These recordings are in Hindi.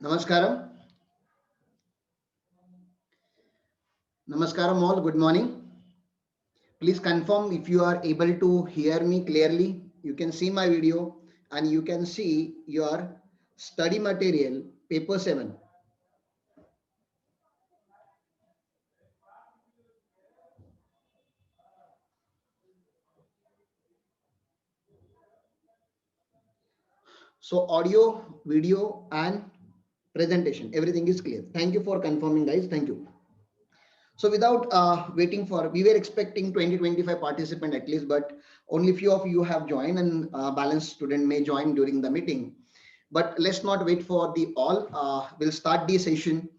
Namaskaram. Namaskaram all. Good morning. Please confirm if you are able to hear me clearly. You can see my video and you can see your study material, paper 7. So audio, video and presentation, everything is clear. Thank you for confirming, guys. Thank you. So without waiting for, we were expecting 20-25 participant at least, but only few of you have joined and balance student may join during the meeting. But let's not wait for the all. We'll start the session.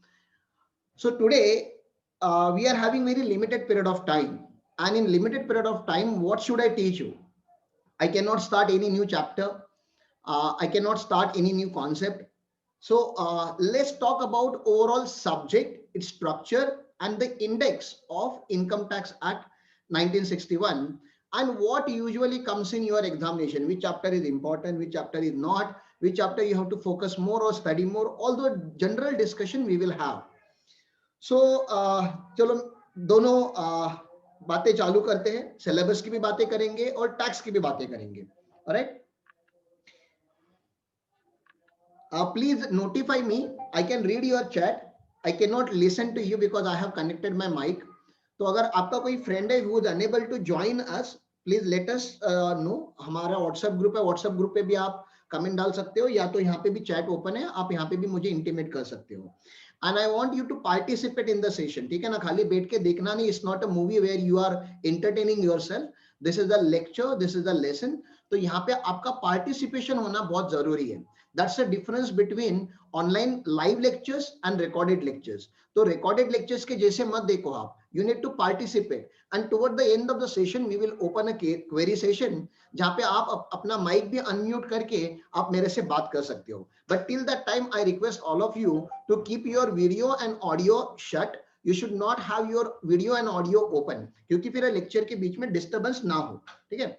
So today we are having very limited period of time, and in limited period of time, what should I teach you? I cannot start any new chapter. I cannot start any new concept. So let's talk about overall subject, its structure, and the index of Income Tax Act 1961, and what usually comes in your examination. Which chapter is important, which chapter is not, which chapter you have to focus more or study more. Although general discussion we will have. सो चलो दोनों बातें चालू करते हैं. सिलेबस की भी बातें करेंगे और टैक्स की भी बातें करेंगे. Alright, please notify me. I can read your chat. I can not listen to you because I have connected my mic. तो अगर आपका कोई फ्रेंड है who is unable to join us, please let us know. हमारा व्हाट्सएप ग्रुप है, व्हाट्सएप ग्रुप पे भी आप कमेंट डाल सकते हो, या तो यहाँ पे भी चैट ओपन है, आप यहाँ पे भी मुझे इंटीमेट कर सकते हो. And I want you to participate in the session. ठीक है ना, खाली बैठ के देखना नहीं. It's not a movie where you are entertaining yourself. This is a lecture, this is a lesson. तो यहाँ पे आपका पार्टिसिपेशन होना बहुत जरूरी है. That's the difference between online live lectures and recorded lectures. तो रिकॉर्डेड लेक्चर्स के जैसे मत देखो आप. You need to participate, and toward the end of the session we will open a query session जहाँ पे आप अपना माइक भी अनम्यूट करके आप मेरे से बात कर सकते हो. But till that time I request all of you to keep your video and audio shut. You should not have your video and audio open, क्योंकि फिर लेक्चर के बीच में डिस्टर्बेंस ना हो. ठीक है.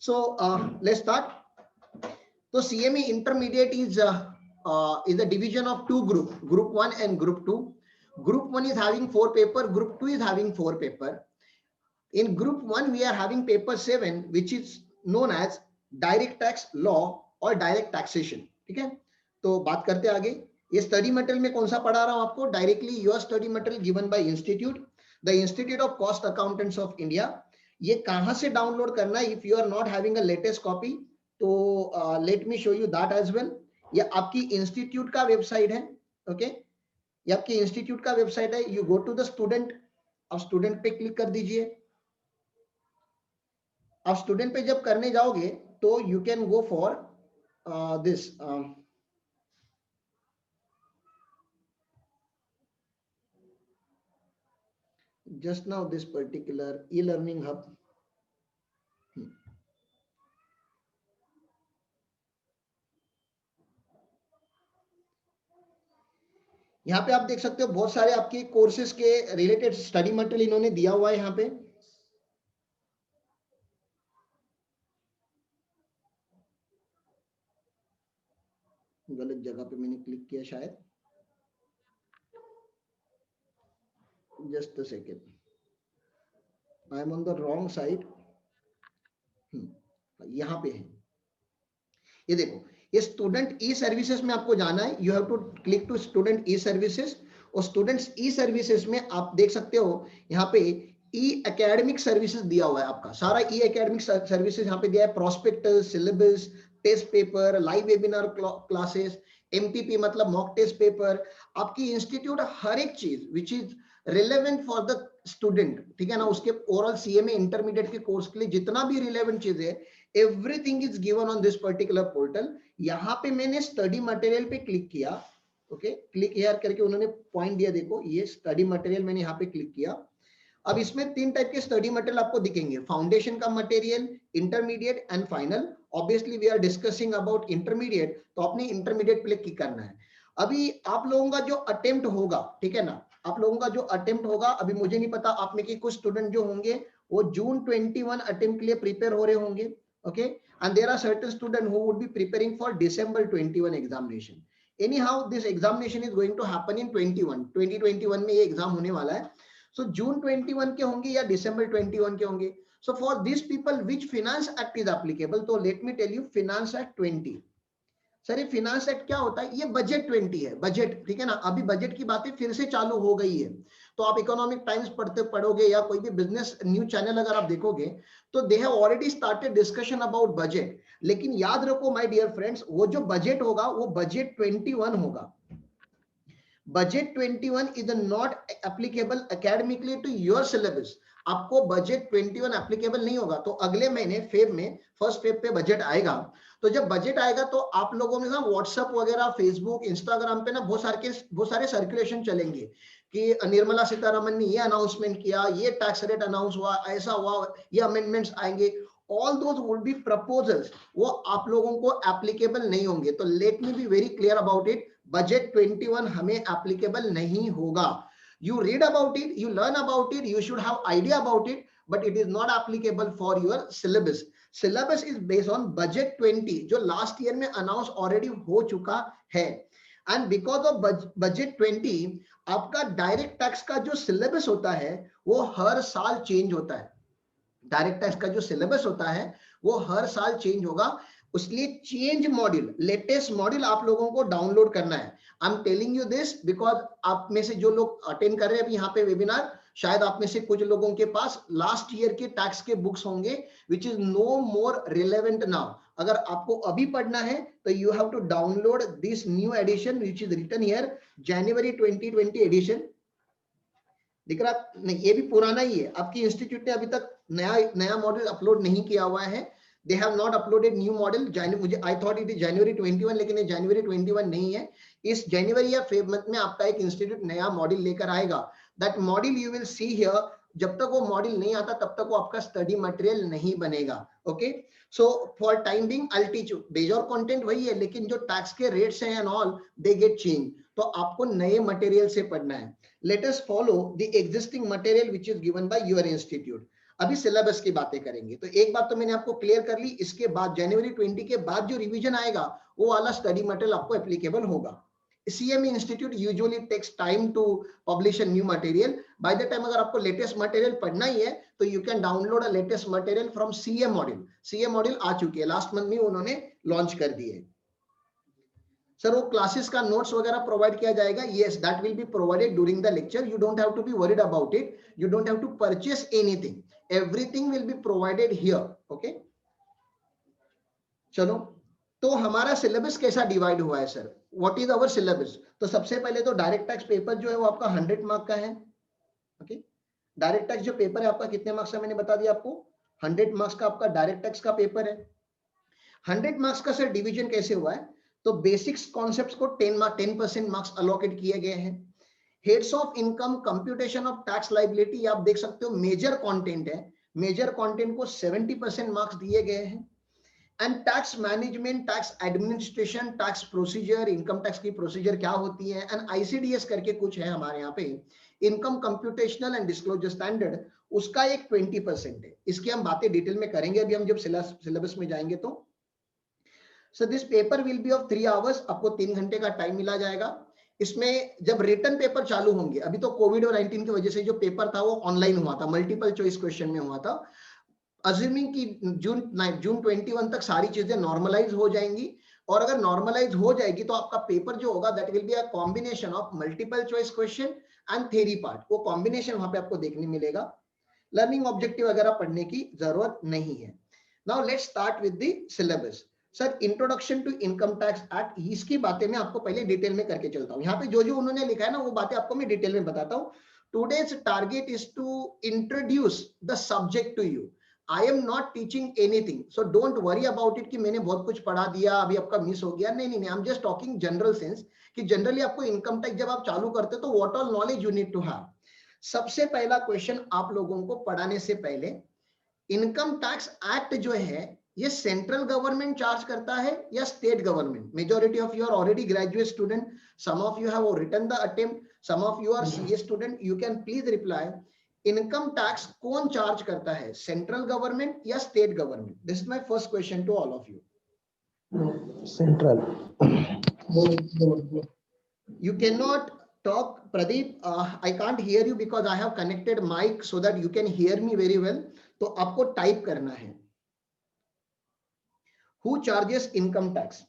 So let's start. So CME intermediate is a division of two group 1 and group 2. Group 1 is having 4 paper, group 2 is having 4 paper. In group 1 we are having paper 7, which is known as direct tax law or direct taxation. ठीक है. तो बात करते आगे. ये स्टडी मटेरियल में कौन सा पढ़ा रहा हूं आपको? Directly your study material given by institute, the institute of cost accountants of India. ये कहां से डाउनलोड करना है? If you are not having a latest copy, तो let me show you that as well. ये आपकी इंस्टीट्यूट का वेबसाइट है. ओके, ये आपकी इंस्टीट्यूट का वेबसाइट है. You go to the student. अब स्टूडेंट पे क्लिक कर दीजिए. अब स्टूडेंट पे जब करने जाओगे तो you can go for this. just now this particular e-learning hub. यहाँ पे आप देख सकते हो बहुत सारे आपके कोर्सेज के रिलेटेड स्टडी मटेरियल इन्होंने दिया हुआ है. यहाँ पे गलत जगह पे मैंने क्लिक किया शायद. Just a second, I am on the wrong side. यहाँ पे है. ये देखो, ये स्टूडेंट ई सर्विसेज में आपको जाना है. You have to click to student e services. और स्टूडेंट्स ई सर्विसेज में आप देख सकते हो यहाँ पे ई एकेडमिक सर्विसेज दिया हुआ है. आपका सारा ई एकेडमिक सर्विसेज यहाँ पे दिया है. Prospectus, syllabus, test paper, live webinar classes, MTP मतलब मॉक टेस्ट पेपर. आपकी इंस्टीट्यूट हर एक चीज which is relevant for the student. ठीक है ना, उसके ओवरऑल सीएमए इंटरमीडिएट के कोर्स के लिए जितना भी रिलेवेंट चीज है, everything is given on this particular portal. यहाँ पे मैंने स्टडी मटेरियल पे क्लिक किया. ओके, क्लिक हियर करके उन्होंने पॉइंट दिया. देखो ये स्टडी मटेरियल, मैंने यहाँ पे क्लिक किया. अब इसमें 3 टाइप के स्टडी मटेरियल आपको दिखेंगे. फाउंडेशन का material, intermediate and final. Obviously we are discussing about intermediate, तो आपने इंटरमीडिएट पे क्लिक करना है. अभी आप लोगों का जो अटेम्प्ट होगा, ठीक है ना, आप लोगों का जो अटेम्प्ट होगा, अभी मुझे नहीं पता आप में के कुछ स्टूडेंट जो होंगे वो जून 21 अटेम्प्ट के लिए प्रिपेयर हो रहे होंगे. Okay, and there are certain students who would be preparing for December 21 examination. Anyhow this examination is going to happen in 2021 में ये एग्जाम होने वाला है. सो जून 21 के होंगे या दिसंबर 21 के होंगे. So for this people which finance act is applicable, तो let me tell you finance act 20. Sir ये फिनेंस एक्ट क्या होता है, ये बजट 20 है, बजट, ठीक है ना. अभी बजट की बातें फिर से चालू हो गई है. तो आप इकोनॉमिक टाइम्स पढ़ोगे या कोई भी बिजनेस न्यूज चैनल अगर आप देखोगे तो they have already started discussion about budget. लेकिन याद रखो माय डियर फ्रेंड्स, वो जो बजट होगा वो बजट 21 होगा. Budget 21 is not applicable academically to your syllabus. आपको बजट 21 एप्लीकेबल नहीं होगा. तो अगले महीने फेब में, फर्स्ट फेब पे बजट आएगा. तो जब बजट आएगा तो आप लोगों में ना व्हाट्सएप वगैरह, फेसबुक, इंस्टाग्राम पे ना बहुत सारे सर्कुलेशन चलेंगे कि निर्मला सीतारमन ने ये अनाउंसमेंट किया, ये टैक्स रेट अनाउंस हुआ, ऐसा हुआ, ये अमेंडमेंट्स आएंगे. All those would be proposals, वो आप लोगों को एप्लीकेबल नहीं होंगे. तो let me be very clear about it, budget 21 हमें एप्लीकेबल नहीं होगा. You read about it, you learn about it, you should have idea about it, but it is not applicable for your syllabus. Syllabus is based on budget 20 जो last year में announce already हो चुका है. And because of budget 20 आपका डायरेक्ट टैक्स का जो सिलेबस होता है वो हर साल चेंज होता है. डायरेक्ट टैक्स का जो सिलेबस होता है वो हर साल चेंज होगा. उसलिए चेंज मॉड्यूल, लेटेस्ट मॉड्यूल आप लोगों को डाउनलोड करना है. I am telling you this because आप में से जो लोग अटेंड कर रहे हैं अभी यहाँ पे वेबिनार, शायद आप में से कुछ लोगों के पास लास्ट ईयर के टैक्स के बुक्स होंगे which is no more relevant now. अगर आपको अभी पढ़ना है तो you have to download this new edition which is written here January 2020 edition. दिख रहा नहीं, ये भी पुराना ही है. आपकी इंस्टीट्यूट ने अभी तक नया मॉडल अपलोड नहीं किया हुआ है. They have not uploaded new model. मुझे I thought it is January 21, लेकिन ये January 21 नहीं है. इस जनवरी या फेब मंथ में आपका एक इंस्टीट्यूट नया मॉडल लेकर आएगा. That model you will see here. जब तक वो मॉडल नहीं आता तब तक वो आपका स्टडी मटेरियल नहीं बनेगा. Okay, so for time being I will teach you. बेजोर कंटेंट वही है लेकिन जो टैक्स के रेट्स हैं and all they get change. तो आपको नए मटेरियल से पढ़ना है. Let us follow the existing material which is given by your institute. अभी सिलेबस की बातें करेंगे. तो एक बात तो मैंने आपको क्लियर कर ली, इसके बाद जनवरी 20 के बाद जो रिवीजन आएगा वो वाला स्टडी मटेरियल आपको एप्लीकेबल होगा. CME institute usually takes time to publish a new material. By the time अगर आपको लेटेस्ट मटेरियल पढ़ना ही है तो you can download a latest material from CA module. CA module आ चुकी है, लास्ट मंथ में उन्होंने लॉन्च कर दिए. सर वो क्लासेस का नोट्स वगैरह प्रोवाइड किया जाएगा. Yes, that will be provided during the lecture. You don't have to be worried about it. You don't have to purchase anything. Everything will be provided here. Okay, चलो, तो हमारा सिलेबस कैसा डिवाइड हुआ है sir? What is our syllabus? तो सबसे पहले तो डायरेक्ट टैक्स पेपर जो है वो आपका 100 मार्क का है. ओके, डायरेक्ट टैक्स जो पेपर है आपका कितने मार्क्स का मैंने बता दिया आपको, 100 मार्क्स का आपका डायरेक्ट टैक्स का पेपर है. 100 मार्क्स का सर डिवीजन कैसे हुआ है? तो बेसिक्स कॉन्सेप्ट्स को 10% मार्क्स अलोकेट किए गए हैं. Heads of income, computation of tax liability, आप देख सकते हो मेजर कंटेंट है. मेजर कंटेंट को 70% मार्क्स दिए गए हैं. And tax management, tax administration, tax procedure, income tax की प्रोसीजर क्या होती है, एंड ICDS करके कुछ है हमारे यहाँ पे, income computational and disclosure standard, उसका एक 20% है. इसकी हम बातें डिटेल में करेंगे अभी हम जब सिलेबस में जाएंगे तो. So this paper will be of 3 hours. आपको 3 घंटे का टाइम मिला जाएगा. इसमें जब रिटर्न पेपर चालू होंगे, अभी तो कोविड-19 की वजह से जो पेपर था वो ऑनलाइन हुआ था, मल्टीपल चॉइस क्वेश्चन में हुआ था. अज्यूमिंग कि जून 21 तक सारी चीजें नॉर्मलाइज हो जाएंगी, और अगर नॉर्मलाइज हो जाएगी तो आपका पेपर जो होगा that will be a combination of multiple choice question and theory part. वो कॉम्बिनेशन वहां पे आपको देखने मिलेगा. लर्निंग ऑब्जेक्टिव वगैरह पढ़ने की जरूरत नहीं है. Now let's start with the syllabus. Sir introduction to income tax act, इसकी बातें मैं आपको पहले डिटेल में करके चलता हूं. यहाँ पे जो जो उन्होंने लिखा है ना वो बातें आपको मैं डिटेल में बताता हूं. Today's target is to introduce the subject to you. I am not teaching anything, so don't worry about it कि मैंने बहुत कुछ पढ़ा दिया अभी आपका मिस हो गया. नहीं, I am just talking general sense कि जनरली आपको इनकम टैक्स जब आप चालू करते तो what all knowledge you need to have. सबसे पहला क्वेश्चन आप लोगों को पढ़ाने से पहले, इनकम टैक्स एक्ट जो है ये सेंट्रल गवर्नमेंट चार्ज करता है या state government? Majority of you are already graduate student, some of you have written the attempt, some of you are CA student. You can please reply, income tax कौन चार्ज करता है, सेंट्रल गवर्नमेंट या state government? This is my first question to all of you. Central. You cannot talk, Pradeep. I can't hear you because I have connected mic so that you can hear me very well. तो आपको टाइप करना है. Who charges income tax?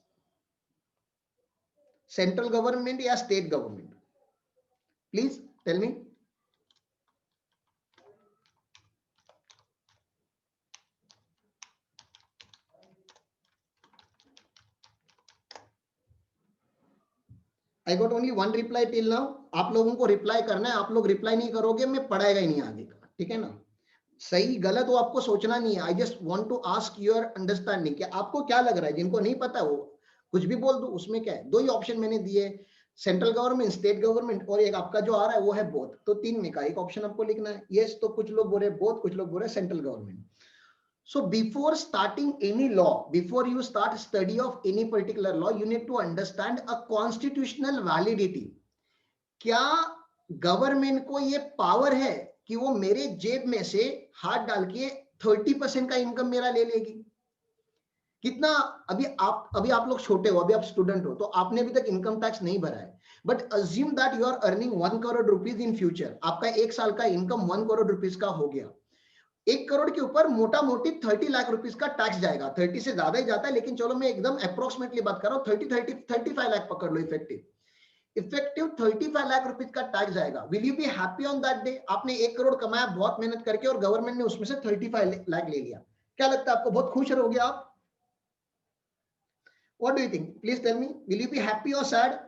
Central government या state government? Please tell me. I got only one reply till now. आप लोगों को रिप्लाई करना है. आप लोग रिप्लाई नहीं करोगे, मैं पढ़ाएगा ही नहीं आगे का. ठीक है ना? सही गलत वो आपको सोचना नहीं है. I just want to ask your understanding कि आपको क्या लग रहा है. जिनको नहीं पता वो कुछ भी बोल दो, उसमें क्या है. दो ही ऑप्शन मैंने दिए, सेंट्रल गवर्नमेंट, स्टेट गवर्नमेंट, और एक आपका जो आ रहा है वो है बोथ. तो तीन में का एक ऑप्शन आपको लिखना है. यस, तो कुछ लोग बोल रहे बोथ, कुछ लोग बोल रहे central government. So before starting any law, before you start study of any particular law, you need to understand a constitutional validity. क्या गवर्नमेंट को ये पावर है कि वो मेरे जेब में से हाथ डाल के 30% का इनकम मेरा ले लेगी? कितना? अभी आप लोग छोटे हो, अभी आप स्टूडेंट हो, तो आपने अभी तक इनकम टैक्स नहीं भरा है. But assume that you are earning 1 crore rupees in future. आपका एक साल का इनकम 1 करोड़ रुपीज का हो गया. 1 करोड़ के ऊपर मोटा मोटी 30 लाख रुपीस का टैक्स जाएगा. 30 से ज्यादा ही जाता है, लेकिन चलो मैं एकदम अप्रोक्सीमेटली बात कर रहा हूँ. 35 लाख पकड़ लो. इफेक्टिव 35 लाख रुपीस का टैक्स जाएगा. Will you be happy on that day? आपने 1 करोड़ कमाया बहुत मेहनत करके और गवर्नमेंट ने उसमें से 35 लाख ले लिया. क्या लगता है आपको? बहुत खुश रहोगे आप? What do you think? Please tell me. Will you be happy or sad?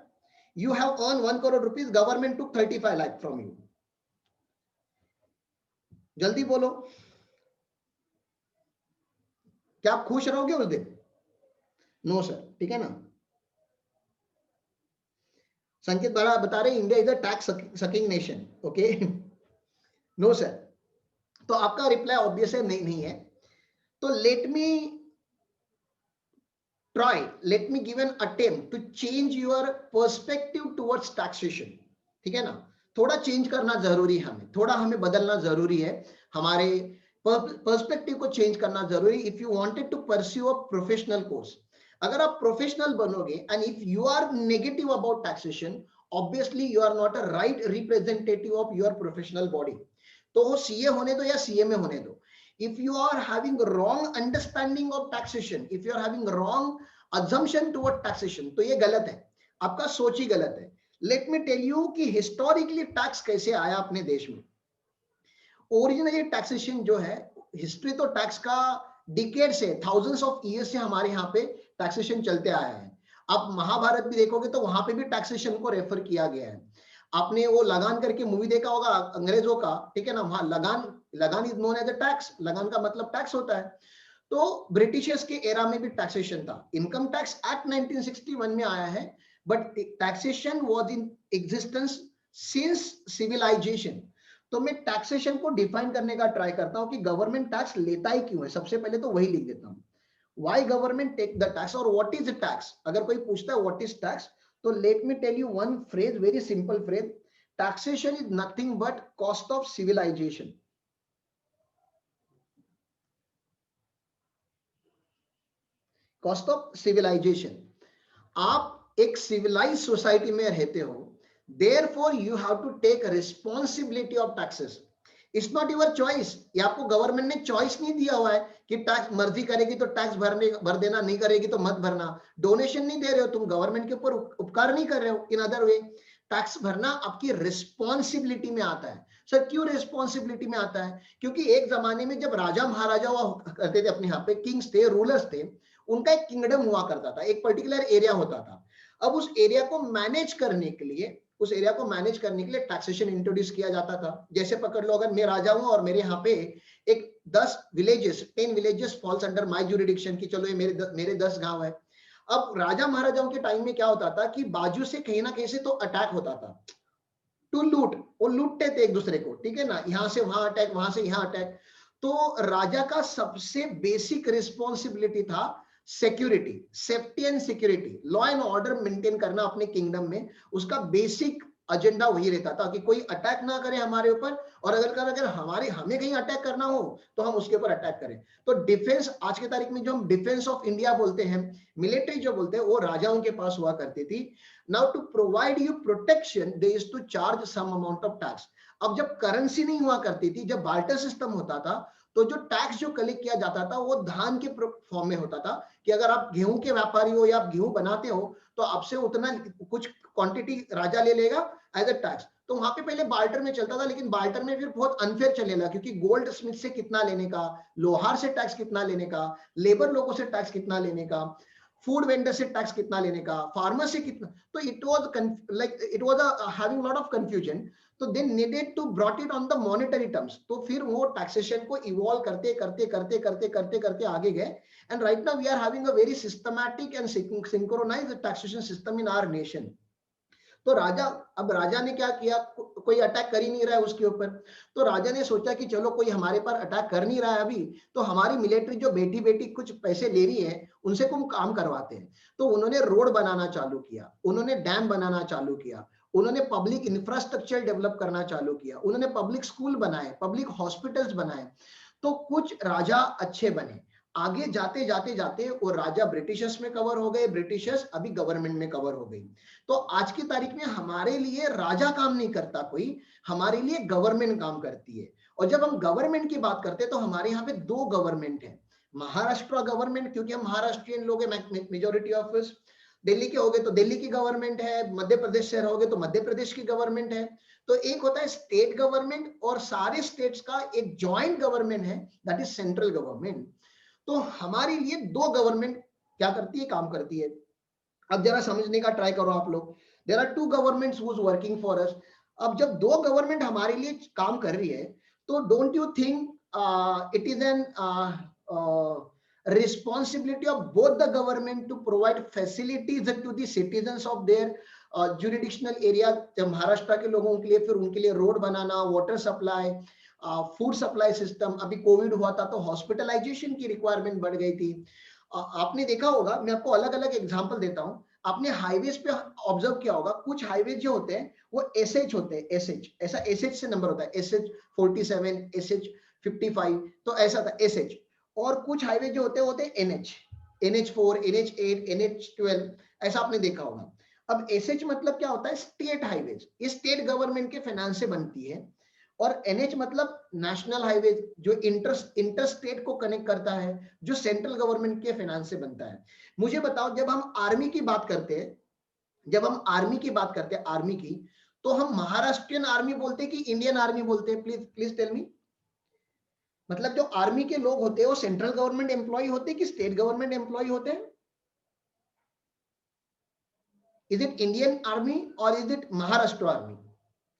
You have earned 1 crore rupees. Government took 35 lakh from you. जल्दी बोलो. क्या आप खुश रहोगे उस दिन? No sir. ठीक है ना? संकेत बता रहे India is a tax sucking nation. Okay. No sir. तो आपका रिप्लाई ऑब्वियस है नहीं है. तो let me give an attempt to change your perspective towards taxation. ठीक है ना? थोड़ा चेंज करना जरूरी है. हमें बदलना जरूरी है. हमारे पर्सपेक्टिव को चेंज करना जरूरी. If you wanted to pursue a professional course, अगर आप प्रोफेशनल बनोगे and if you are negative about taxation, obviously you are not a right representative of your professional body. तो वो सीए होने दो या सीए में होने दो. If you are having wrong understanding of taxation, if you are having wrong assumption toward taxation, तो ये गलत है. आपका सोच ही गलत है. Let me tell you कि historically टैक्स कैसे आया अपने देश में. ओरिजिनली टैक्सेशन जो है, हिस्ट्री तो टैक्स का डिकेड से, थाउजेंड्स ऑफ ईयर्स से हमारे यहाँ पे टैक्सेशन चलते आया है. आप महाभारत भी देखोगे तो वहां पे भी टैक्सेशन को रेफर किया गया है. आपने वो लगान करके मूवी देखा होगा अंग्रेजों का. ठीक है ना? वहां lagaan is known as a tax. लगान का मतलब टैक्स होता है. तो ब्रिटिशर्स के एरा में भी टैक्सेशन था. इनकम टैक्स एक्ट 1961 में आया है, but taxation was in existence since civilization. तो मैं टैक्सेशन को डिफाइन करने का ट्राई करता हूं कि गवर्नमेंट टैक्स लेता ही क्यों है. सबसे पहले तो वही लिख देता हूं. Why government take the tax और व्हाट इज टैक्स. अगर कोई पूछता है व्हाट इज टैक्स, तो let me tell you one phrase, very simple phrase. Taxation is nothing but cost of civilization. Cost of civilization. आप एक सिविलाइज सोसाइटी में रहते हो, therefore you have to take responsibility of taxes. It's not your choice. ये आपको गवर्नमेंट ने चॉइस नहीं दिया हुआ है कि टैक्स मर्जी करेगी तो टैक्स भर देना, नहीं करेगी तो मत भरना. डोनेशन नहीं दे रहे हो तुम, गवर्नमेंट के ऊपर उपकार नहीं कर रहे हो. इन अदर वे टैक्स भरना आपकी रिस्पॉन्सिबिलिटी में आता है. सर क्यों रिस्पॉन्सिबिलिटी में आता है? क्योंकि एक जमाने में जब राजा महाराजा हुआ करते थे, अपने यहाँ पे किंग्स थे, रूलर्स थे, उनका एक किंगडम हुआ करता था, एक पर्टिकुलर एरिया होता था. अब उस एरिया को मैनेज करने के लिए टैक्सेशन इंट्रोड्यूस किया जाता था. जैसे पकड़ लो, अगर मैं राजा हूं और मेरे यहाँ पे एक 10 villages falls under my jurisdiction की, चलो ये मेरे 10 गांव है. अब राजा महाराजाओं के टाइम में क्या होता था कि बाजू से कहीं ना कहीं से तो अटैक होता था टू लूट. वो लूटते थे एक दूसरे को. ठीक है ना? यहां से वहां अटैक, वहां से यहां अटैक. तो राजा का सबसे बेसिक रिस्पॉन्सिबिलिटी था security, safety and security, law and order maintain करना अपने किंगडम में. उसका बेसिक एजेंडा वही रहता था कि कोई अटैक ना करे हमारे ऊपर, और अगर हमें कहीं अटैक करना हो तो हम उसके ऊपर अटैक करें। तो डिफेंस आज की तारीख में जो हम डिफेंस ऑफ इंडिया बोलते हैं, मिलिट्री जो बोलते हैं, वो राजाओं के पास हुआ करती थी। Now to provide you protection they used to charge some amount of tax. अब जब करेंसी नहीं हुआ करती थी, जब बार्टर सिस्टम होता था, तो जो टैक्स जो कलेक्ट किया जाता था वो धान के फॉर्म में होता था कि अगर आप गेहूं के व्यापारी हो या आप गेहूं बनाते हो तो आपसे उतना कुछ क्वांटिटी राजा ले लेगा एज अ टैक्स। तो वहां पे पहले बार्टर में चलता था, लेकिन बार्टर में फिर बहुत अनफेयर चलेगा, क्योंकि गोल्ड स्मिथ से कितना लेने का, लोहार से टैक्स कितना लेने का, लेबर लोगों से टैक्स कितना लेने का, फूड वेंडर से टैक्स कितना लेने का, फार्मर से कितना, तो it was having lot of confusion. तो they needed to brought it on the monetary terms. तो फिर वो टैक्सेशन को इवॉल्व करते करते करते करते करते करते आगे गए, and right now we are having a very systematic and synchronised taxation system in our nation. तो अब राजा ने क्या किया, कोई अटैक कर ही नहीं रहा है उसके ऊपर, तो राजा ने सोचा कि चलो कोई हमारे पर अटैक कर नहीं रहा है अभी, तो हमारी मिलिट्री जो बेटी बेटी कुछ पैसे ले रही है उनसे कुछ काम करवाते हैं। तो उन्होंने रोड बनाना चालू किया, उन्होंने डैम बनाना चालू किया, उन्होंने पब्लिक इंफ्रास्ट्रक्चर डेवलप करना चालू किया, उन्होंने पब्लिक स्कूल बनाए, पब्लिक हॉस्पिटल्स बनाए। तो कुछ राजा अच्छे बने। आगे जाते जाते जाते वो राजा ब्रिटिशर्स में कवर हो गए, ब्रिटिशर्स अभी गवर्नमेंट में कवर हो गई। तो आज की तारीख में हमारे लिए राजा काम नहीं करता कोई, हमारे लिए गवर्नमेंट काम करती है। और जब हम गवर्नमेंट की बात करते हैं तो हमारे यहाँ पे दो गवर्नमेंट है। महाराष्ट्र गवर्नमेंट, क्योंकि हम महाराष्ट्रियन लोग हैं, मेजोरिटी ऑफ अस। दिल्ली के हो गए तो दिल्ली की गवर्नमेंट है, मध्य प्रदेश से रहोगे तो मध्य प्रदेश की गवर्नमेंट है। तो एक होता है स्टेट गवर्नमेंट, और सारे स्टेट्स का एक जॉइंट गवर्नमेंट है, दैट इज सेंट्रल गवर्नमेंट। तो हमारे लिए दो गवर्नमेंट क्या करती है, काम करती है। अब जरा समझने का ट्राई करो आप लोग। There are two governments who is working for us. अब जब दो गवर्नमेंट हमारे लिए काम कर रही है, तो don't you think it is an responsibility of both the government to provide facilities to the citizens of their jurisdictional area। जब महाराष्ट्र के लोगों के लिए, फिर उनके लिए रोड बनाना, water supply, food supply system. अभी कोविड हुआ था तो हॉस्पिटलाइजेशन की रिक्वायरमेंट बढ़ गई थी। आपने देखा होगा, मैं आपको अलग अलग एग्जांपल देता हूं। आपने हाईवेज पे ऑब्जर्व किया होगा, कुछ हाईवेज जो होते हैं वो एसएच होते हैं, एसएच, ऐसा एसएच से नंबर होता है, एसएच 47, एसएच 55, तो ऐसा था एसएच। और कुछ हाईवे जो होते हैं एनएच, NH4, NH8, NH12, ऐसा आपने देखा होगा। अब एसएच मतलब क्या होता है, स्टेट हाईवेज, ये स्टेट गवर्नमेंट के फाइनेंस से बनती है। और एनएच मतलब नेशनल हाईवे, जो इंटर स्टेट को कनेक्ट करता है, जो सेंट्रल गवर्नमेंट के फाइनेंस से बनता है। मुझे बताओ, जब हम आर्मी की बात करते हैं, आर्मी की, तो हम महाराष्ट्रियन आर्मी बोलते हैं कि इंडियन आर्मी बोलते हैं? Please please tell me. मतलब जो आर्मी के लोग होते हैं वो सेंट्रल गवर्नमेंट एम्प्लॉय होते हैं कि स्टेट गवर्नमेंट एम्प्लॉय होते हैं? इज इट इंडियन आर्मी और is it Maharashtra army,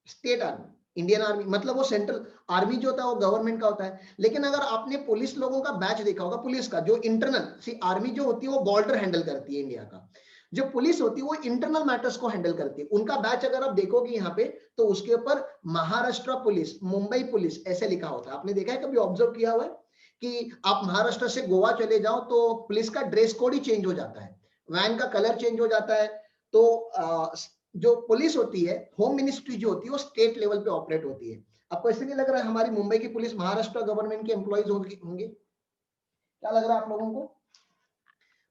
state army? Indian army मतलब वो सेंट्रल आर्मी जो होता है वो गवर्नमेंट का होता है। लेकिन अगर आपने पुलिस लोगों का बैच देखा होगा, पुलिस का जो इंटरनल, सी आर्मी जो होती है वो बॉर्डर हैंडल करती है इंडिया का, जो पुलिस होती है वो इंटरनल मैटर्स को हैंडल करती है। उनका बैच अगर आप देखोगे यहाँ पे, तो उसके ऊपर महाराष्ट्र पुलिस, मुंबई पुलिस ऐसे लिखा होता है। आपने देखा है, कभी ऑब्जर्व किया हुआ है कि आप महाराष्ट्र से गोवा चले जाओ तो पुलिस का ड्रेस कोड ही चेंज हो जाता है, वैन का कलर चेंज हो जाता है। तो जो पुलिस होती है, होम मिनिस्ट्री जो होती है, वो स्टेट लेवल पे ऑपरेट होती है। आपको ऐसे नहीं लग रहा है हमारी मुंबई की पुलिस महाराष्ट्र गवर्नमेंट के एम्प्लॉइज होंगे? क्या लग रहा है आप लोगों को?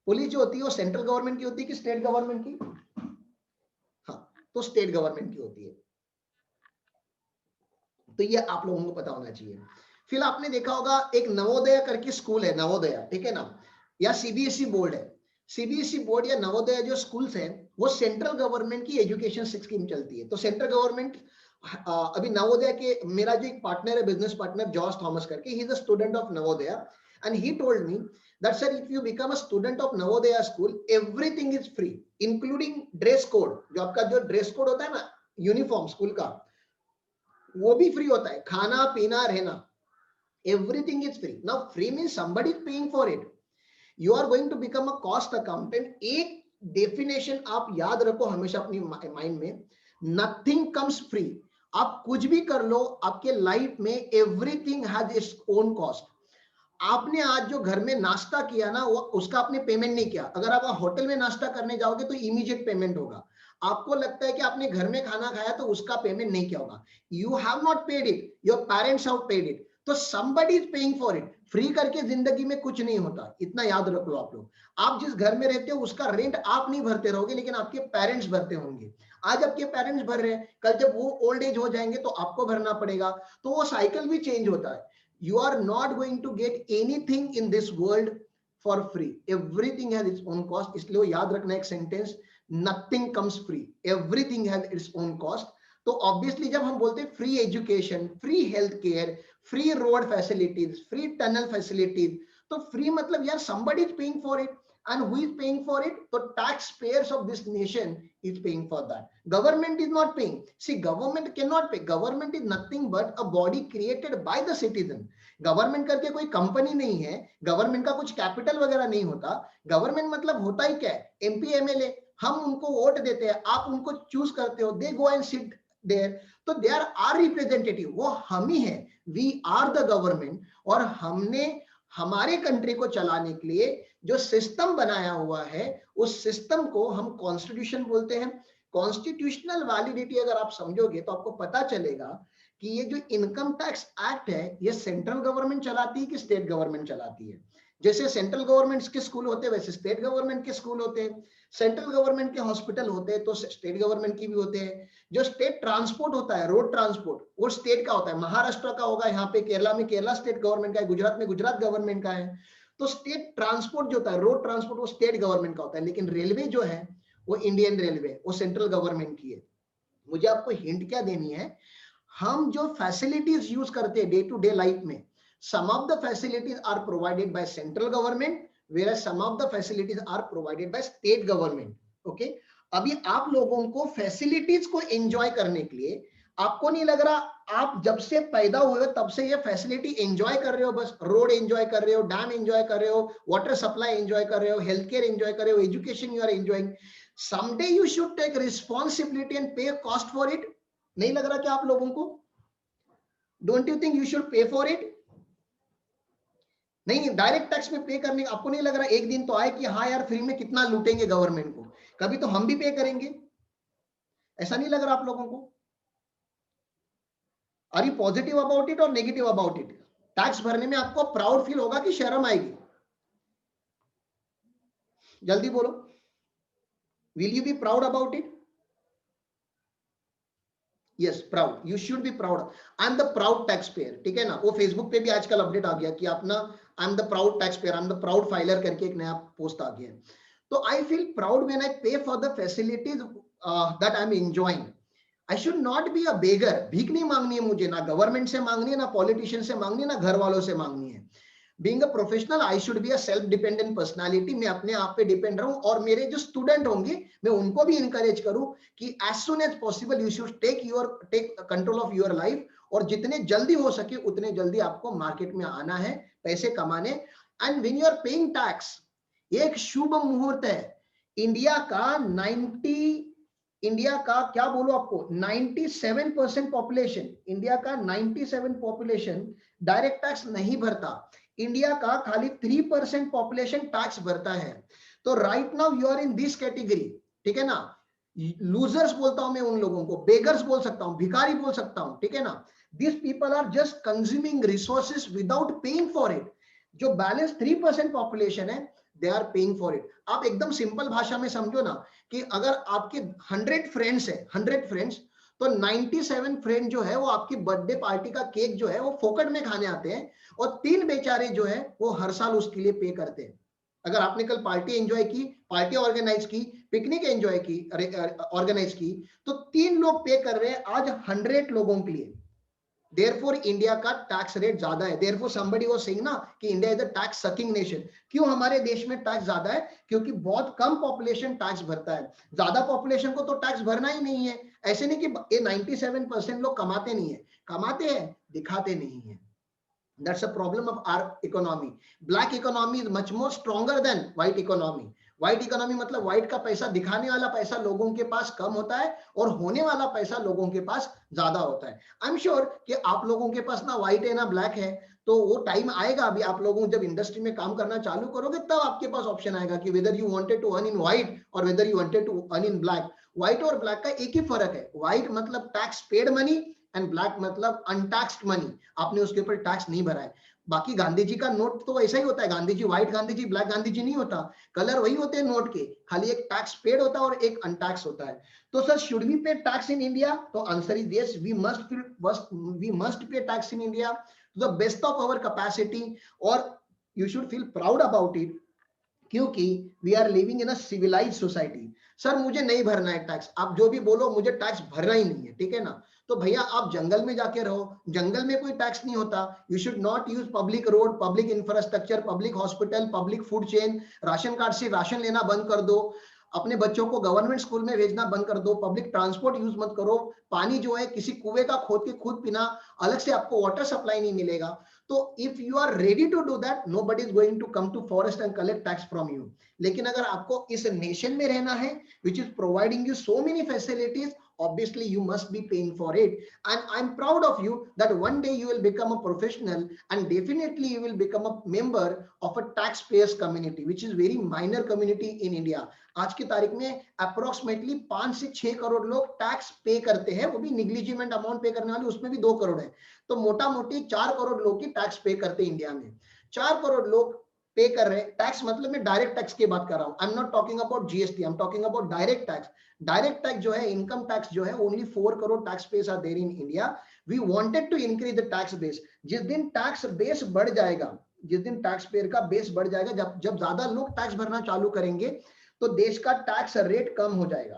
पुलिस जो होती है वो सेंट्रल गवर्नमेंट की होती है कि स्टेट गवर्नमेंट की? हाँ, तो स्टेट गवर्नमेंट की होती है। तो ये आप लोगों को पता होना चाहिए। फिर आपने देखा होगा एक नवोदय करके स्कूल है, नवोदय, ठीक है ना, या सीबीएसई बोर्ड है। सीबीएसई बोर्ड या नवोदय जो स्कूल्स हैं, वो सेंट्रल गवर्नमेंट की एजुकेशन स्कीम चलती है। तो सेंट्रल गवर्नमेंट, अभी नवोदय के, मेरा जो एक पार्टनर है, बिजनेस पार्टनर जॉर्ज थॉमस करके, he is a student of Navodaya, and he told me that sir, if you become a student of Navodaya school, everything is free including dress code। जो आपका जो ड्रेस कोड होता है ना, यूनिफॉर्म स्कूल का, वो भी फ्री होता है, खाना पीना रहना, everything is free। now free means somebody is paying for it, you are going to become a cost accountant। एक डेफिनेशन आप याद रखो हमेशा अपनी माइंड में, nothing comes free। आप कुछ भी कर लो आपके लाइफ में, everything has its own cost. आपने आज जो घर में नाश्ता किया ना, वो उसका आपने पेमेंट नहीं किया। अगर आप होटल में नाश्ता करने जाओगे तो इमीडिएट पेमेंट होगा। आपको लगता है कि आपने घर में खाना खाया तो उसका पेमेंट नहीं किया होगा, you have not paid it, your parents have paid it, तो somebody is paying for it। Free करके जिंदगी में कुछ नहीं होता, इतना याद रख लो आप लोग। आप जिस घर में रहते हो उसका रेंट आप नहीं भरते रहोगे, लेकिन आपके पेरेंट्स भरते होंगे। आज आपके पेरेंट्स भर रहे हैं, कल जब वो ओल्ड एज हो जाएंगे तो आपको भरना पड़ेगा, तो वो साइकिल भी चेंज होता है। You are not going to get anything in this world for free, everything has its own cost. इसलिए याद रखना एक sentence, nothing comes free, everything has its own cost. तो ऑब्वियसली जब हम बोलते हैं free education, free health care, free road facilities, free tunnel facilities, तो फ्री मतलब यार somebody is paying for it, and who is paying for it? तो taxpayers of this nation is paying for that. Government is not paying. See, government cannot pay. Government is nothing but a body created by the citizen. Government करके कोई कंपनी नहीं है, गवर्नमेंट का कुछ कैपिटल वगैरह नहीं होता। गवर्नमेंट मतलब होता ही क्या है, एमपी एमएलए, हम उनको वोट देते हैं, आप उनको चूज करते हो, दे गो एंड सिट देयर, तो दे आर आर रिप्रेजेंटेटिव, वो हम ही है, वी आर द गवर्नमेंट। और हमने हमारे कंट्री को चलाने के लिए जो सिस्टम बनाया हुआ है, उस सिस्टम को हम कॉन्स्टिट्यूशन बोलते हैं। कॉन्स्टिट्यूशनल वैलिडिटी अगर आप समझोगे तो आपको पता चलेगा कि ये जो इनकम टैक्स एक्ट है, ये सेंट्रल गवर्नमेंट चलाती है कि स्टेट गवर्नमेंट चलाती है। जैसे सेंट्रल गवर्नमेंट के स्कूल होते हैं वैसे स्टेट गवर्नमेंट के स्कूल होते हैं, सेंट्रल गवर्नमेंट के हॉस्पिटल होते हैं तो स्टेट गवर्नमेंट की भी होते हैं। जो स्टेट ट्रांसपोर्ट होता है, रोड ट्रांसपोर्ट, वो स्टेट का होता है, महाराष्ट्र का होगा, यहाँ पे केरला में केरला स्टेट गवर्नमेंट का है, गुजरात में गुजरात गवर्नमेंट का है। तो स्टेट ट्रांसपोर्ट जो होता है, रोड ट्रांसपोर्ट, वो स्टेट गवर्नमेंट का होता है। लेकिन रेलवे जो है वो इंडियन रेलवे, वो सेंट्रल गवर्नमेंट की है। मुझे आपको हिंट क्या देनी है, हम जो फैसिलिटीज यूज करते हैं डे टू डे लाइफ में, some of the facilities are provided by central government whereas some of the facilities are provided by state government। okay, अभी आप लोगों को फैसिलिटीज को एंजॉय करने के लिए, आपको नहीं लग रहा आप जब से पैदा हुए हो तब से ये फैसिलिटी एंजॉय कर रहे हो, बस रोड एंजॉय कर रहे हो, डैम एंजॉय कर रहे हो, वाटर सप्लाई एंजॉय कर रहे हो, हेल्थ केयर एंजॉय कर रहे हो, education you are enjoying. someday you should take responsibility and pay cost for it। नहीं लग रहा क्या आप लोगों को? don't you think you should pay for it? नहीं, डायरेक्ट टैक्स में पे करने आपको नहीं लग रहा एक दिन तो आए कि हाँ यार फ्री में कितना लूटेंगे गवर्नमेंट को, कभी तो हम भी पे करेंगे, ऐसा नहीं लग रहा आप लोगों को? Are you positive about it और नेगेटिव अबाउट इट? टैक्स भरने में आपको प्राउड फील होगा कि शर्म आएगी? जल्दी बोलो, will you be proud about it? Yes, proud, you should be proud. I am the proud tax pair, ठीक है ना। वो फेसबुक पे भी आजकल अपडेट आ गया कि अपना I am the proud tax payer, I am the proud filer करके एक नया पोस्ट आ गया है। तो I feel proud when I pay for the facilities that I am enjoying. I should not be a beggar. भीख नहीं मांगनी है मुझे, ना गवर्नमेंट से मांगनी है, ना पॉलिटिशियन से मांगनी है, ना घर वालों से मांगनी है। Being a professional I should be a self dependent personality. मैं अपने आप पे डिपेंड रहूं और मेरे जो स्टूडेंट होंगे मैं उनको भी इंकरेज करूं कि as soon as possible you should take control of your life, और जितने जल्दी हो सके उतने जल्दी आपको मार्केट में आना है, पैसे कमाने। And when you are paying tax, एक शुभ मुहूर्त है। इंडिया का क्या बोलो आपको, 97% पॉपुलेशन, इंडिया का 97 पॉपुलेशन डायरेक्ट टैक्स नहीं भरता। इंडिया का खाली 3% पॉपुलेशन टैक्स भरता है। तो right now you are in this category, ठीक है ना। लूजर्स बोलता हूं मैं उन लोगों को, बेगर्स बोल सकता हूं, भिखारी बोल सकता हूं, ठीक है ना। This people are just consuming resources without paying for it. जो बैलेंस 3% पॉपुलेशन है, they are paying for it. आप एकदम सिंपल भाषा में समझो ना कि अगर आपके 100 फ्रेंड्स है, 100 फ्रेंड्स, तो 97 फ्रेंड जो है वो आपकी बर्थडे पार्टी का केक जो है वो फोकट में खाने आते हैं, और 3 बेचारे जो है वो हर साल उसके लिए पे करते हैं। अगर आपने कल पार्टी एंजॉय की, पार्टी ऑर्गेनाइज की, पिकनिक एंजॉय की, ऑर्गेनाइज की, तो 3 लोग पे कर रहे हैं आज 100 लोगों के लिए। Therefore इंडिया का टैक्स रेट ज्यादा है। Therefore somebody was saying ना कि India is a tax sucking nation. क्यों हमारे देश में टैक्स ज्यादा है? क्योंकि बहुत कम पॉपुलेशन टैक्स भरता है। ज्यादा पॉपुलेशन को तो टैक्स भरना ही नहीं है। ऐसे नहीं कि ये 97% लोग कमाते नहीं है, कमाते हैं, दिखाते नहीं है। That's a problem of our economy. Black economy is much more stronger than white economy. White economy मतलब व्हाइट का पैसा, दिखाने वाला पैसा लोगों के पास कम होता है और होने वाला पैसा लोगों के पास ज्यादा होता है। आई एम श्योर कि आप लोगों के पास ना व्हाइट है ना ब्लैक है, तो वो टाइम आएगा, अभी आप लोगों जब इंडस्ट्री में काम करना चालू करोगे तब आपके पास ऑप्शन आएगा कि whether you wanted to earn in white और whether you wanted to earn in black. White और ब्लैक का एक ही फर्क है, व्हाइट मतलब tax paid money and black मतलब अनटैक्स्ड मनी, आपने उसके ऊपर टैक्स नहीं भरा है। बाकी गांधी जी का नोट तो ऐसा ही होता है, गांधी जी व्हाइट गांधी जी ब्लैक गांधी जी नहीं होता, कलर वही होते हैं नोट के, खाली एक टैक्स पेड होता है और एक अनटैक्स होता है। तो sir should we pay tax in India, तो answer is yes, we must pay tax in India to the best of our capacity, और you should feel proud about it, क्योंकि we are living in a civilize society. Sir मुझे नहीं भरना है टैक्स, आप जो भी बोलो मुझे टैक्स भरना ही नहीं है, ठीक है ना, तो भैया आप जंगल में जाके रहो, जंगल में कोई टैक्स नहीं होता। You should not use public road, public infrastructure, public hospital, public food chain, ration card से राशन लेना बंद कर दो, अपने बच्चों को गवर्नमेंट स्कूल में भेजना बंद कर दो, पब्लिक ट्रांसपोर्ट यूज मत करो, पानी जो है किसी कुएं का खोद के खुद पीना, अलग से आपको वाटर सप्लाई नहीं मिलेगा। तो if you are ready to do that, nobody is going to come to forest and collect tax from you. लेकिन अगर आपको इस नेशन में रहना है which is providing you so many facilities, obviously you must be paying for it, and I'm proud of you that one day you will become a professional and definitely you will become a member of a taxpayers community which is very minor community in India। आज की तारीख में अप्रोक्सीमेटली 5 से 6 करोड़ लोग टैक्स पे करते हैं, वो भी निग्लिजिमेंट अमाउंट पे करने वाले उसमें भी 2 करोड़ है, तो मोटा मोटी 4 करोड़ लोग की टैक्स पे करते हैं इंडिया में। 4 करोड़ लोग पे कर रहे हैं टैक्स, मतलब मैं डायरेक्ट टैक्स की बात कर रहा हूं, I am not talking about GST, I am talking about direct tax. Direct tax जो है, इनकम टैक्स जो है, only 4 crore tax payers are there in India. We wanted to increase the tax base. जिस दिन टैक्स बेस बढ़ जाएगा, जिस दिन टैक्स पेयर का बेस बढ़ जाएगा, जब जब ज्यादा लोग टैक्स भरना चालू करेंगे तो देश का टैक्स रेट कम हो जाएगा,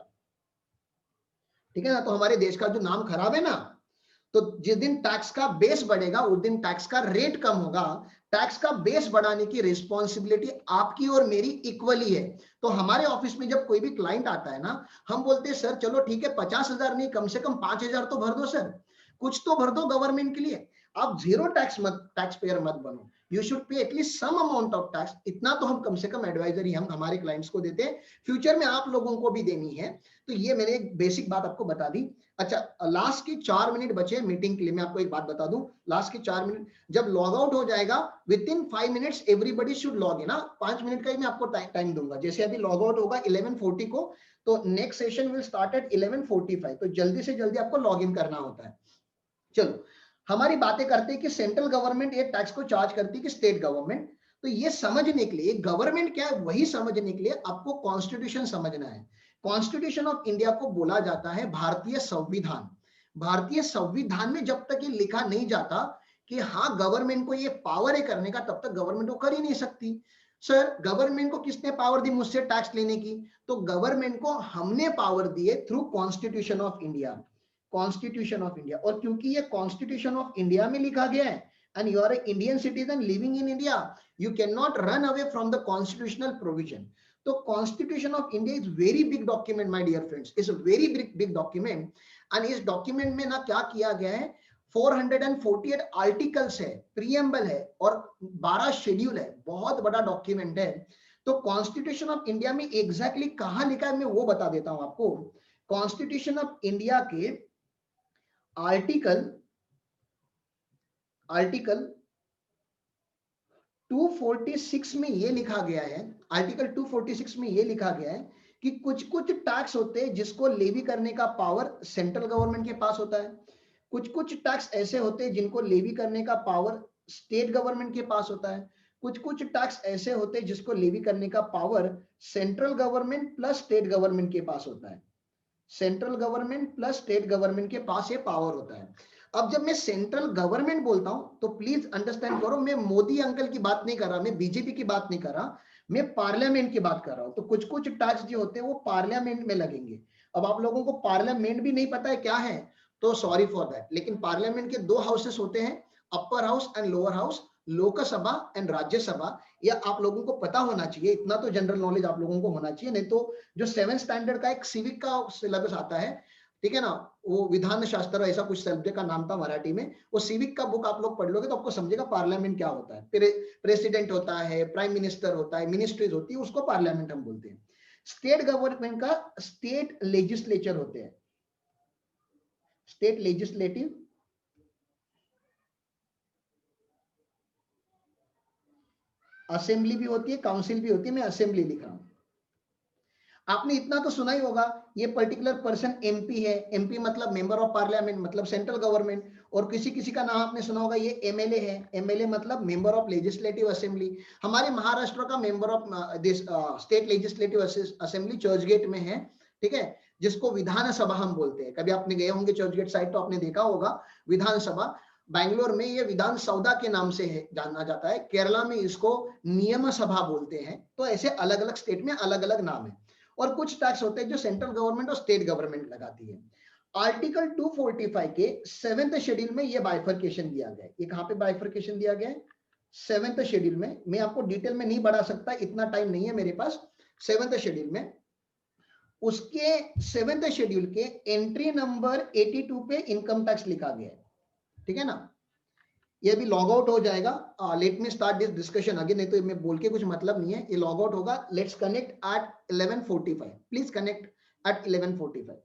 ठीक है ना, तो हमारे देश का जो नाम खराब है ना, तो जिस दिन टैक्स का बेस बढ़ेगा उस दिन टैक्स का रेट कम होगा। टैक्स का बेस बढ़ाने की रिस्पॉन्सिबिलिटी आपकी और मेरी इक्वली है। तो हमारे ऑफिस में जब कोई भी क्लाइंट आता है ना, हम बोलते हैं सर चलो ठीक है 50,000 नहीं, कम से कम 5,000 तो भर दो सर, कुछ तो भर दो गवर्नमेंट के लिए। आप जीरो टैक्स पेयर मत बनो, you should pay at least some amount of tax. इतना तो हम कम से कम एडवाइजरी हम हमारे क्लाइंट्स को देते हैं, फ्यूचर में आप लोगों को भी देनी है। तो ये मैंने एक बेसिक बात आपको बता दी। अच्छा, लास्ट के 4 मिनट बचे मीटिंग के लिए, मैं आपको एक बात बता दूं, लास्ट के 4 मिनट जब लॉग आउट हो जाएगा, with in 5 minutes everybody should log in. 5 minute का ही मैं आपको टाइम दूंगा, जैसे अभी लॉग आउट होगा 11:40 को, तो next session will start at 11:45, तो जल्दी से जल्दी आपको लॉग इन करना होता है। चलो हमारी बातें करते हैं कि सेंट्रल गवर्नमेंट ये टैक्स को चार्ज करती है कि स्टेट गवर्नमेंट। तो ये समझने के लिए गवर्नमेंट क्या है वही समझने के लिए आपको कॉन्स्टिट्यूशन समझना है। कॉन्स्टिट्यूशन ऑफ इंडिया को बोला जाता है भारतीय संविधान। भारतीय संविधान में जब तक ये लिखा नहीं जाता कि हाँ गवर्नमेंट को ये पावर है करने का, तब तक गवर्नमेंट को कर ही नहीं सकती। सर गवर्नमेंट को किसने पावर दी मुझसे टैक्स लेने की, तो गवर्नमेंट को हमने पावर दी है through constitution of India. Constitution of India, और क्योंकि ये कॉन्स्टिट्यूशन ऑफ इंडिया में लिखा गया है and you are a Indian citizen living in India, you can not run away from the constitutional provision. तो constitution of India is very big document my dear friends, is a very big document. And इस डॉक्यूमेंट में ना क्या किया गया है, 448 आर्टिकल्स है, प्रीएम्बल है और 12 शेड्यूल है, बहुत बड़ा डॉक्यूमेंट है। तो कॉन्स्टिट्यूशन ऑफ इंडिया में एग्जैक्टली कहां लिखा है मैं वो बता देता हूं आपको। कॉन्स्टिट्यूशन ऑफ इंडिया के आर्टिकल 246 में ये लिखा गया है, आर्टिकल 246 में ये लिखा गया है कि कुछ कुछ टैक्स होते हैं जिसको लेवी करने का पावर सेंट्रल गवर्नमेंट के पास होता है, कुछ कुछ टैक्स ऐसे होते हैं जिनको लेवी करने का पावर स्टेट गवर्नमेंट के पास होता है, कुछ कुछ टैक्स ऐसे होते हैं जिसको लेवी करने का power central government plus state government के पास होता है। Central government plus state government के पास ये पावर होता है। अब जब मैं सेंट्रल गवर्नमेंट बोलता हूं तो प्लीज अंडरस्टैंड करो, मैं मोदी अंकल की बात नहीं कर रहा, मैं बीजेपी की बात नहीं कर रहा, मैं पार्लियामेंट की बात कर रहा हूं। तो कुछ कुछ टैक्स जो होते हैं वो पार्लियामेंट में लगेंगे। अब आप लोगों को पार्लियामेंट भी नहीं पता है क्या है, तो सॉरी फॉर दैट, लेकिन पार्लियामेंट के 2 हाउसेस होते हैं, upper house and lower house, Lok Sabha and Rajya Sabha. यह आप लोगों को पता होना चाहिए, इतना तो जनरल नॉलेज आप लोगों को होना चाहिए, नहीं तो जो 7th स्टैंडर्ड का एक सिविक का सिलेबस आता है, ठीक है ना, वो विधान शास्त्र ऐसा कुछ सब्जेक्ट का नाम था मराठी में, वो सिविक का बुक आप लोग पढ़ लोगे तो आपको समझेगा पार्लियामेंट क्या होता है। प्रेसिडेंट होता है, प्राइम मिनिस्टर होता है, मिनिस्ट्रीज होती है, उसको पार्लियामेंट हम बोलते हैं। स्टेट गवर्नमेंट का स्टेट लेजिस्लेचर होते हैं, स्टेट लेजिस्लेटिव असेंबली भी होती है, काउंसिल भी होती है, मैं असेंबली लिख रहा हूं। आपने इतना तो सुना ही होगा, ये पर्टिकुलर पर्सन एमपी है, एमपी मतलब मेंबर ऑफ पार्लियामेंट, मतलब सेंट्रल गवर्नमेंट। और किसी किसी का नाम आपने सुना होगा, ये एमएलए है, एमएलए मतलब मेंबर ऑफ लेजिस्लेटिव असेंबली। हमारे महाराष्ट्र का member of state legislative assembly Churchgate में है, ठीक है, जिसको विधानसभा हम बोलते हैं। कभी आपने गए होंगे चर्चगेट साइड तो आपने देखा होगा विधानसभा। बैंगलोर में ये विधान सौदा के नाम से है, जाना जाता है। केरला में इसको नियम सभा बोलते हैं। तो ऐसे अलग अलग स्टेट में अलग अलग नाम है। और कुछ टैक्स होते हैं जो सेंट्रल गवर्नमेंट और स्टेट गवर्नमेंट लगाती है। आर्टिकल 245 के 7th शेड्यूल में ये बाइफर्केशन दिया गया है। ये कहां पे बाइफर्केशन दिया गया है? 7th शेड्यूल में। मैं आपको डिटेल में नहीं बढ़ा सकता, इतना टाइम नहीं है मेरे पास। 7th शेड्यूल में, उसके 7th शेड्यूल के एंट्री नंबर 82 पे इनकम टैक्स लिखा गया है, ठीक है ना। ये भी लॉग आउट हो जाएगा। Let me start this discussion again, नहीं तो मैं बोल के कुछ मतलब नहीं है, ये लॉग आउट होगा। Let's connect at 11:45, please connect at 11:45।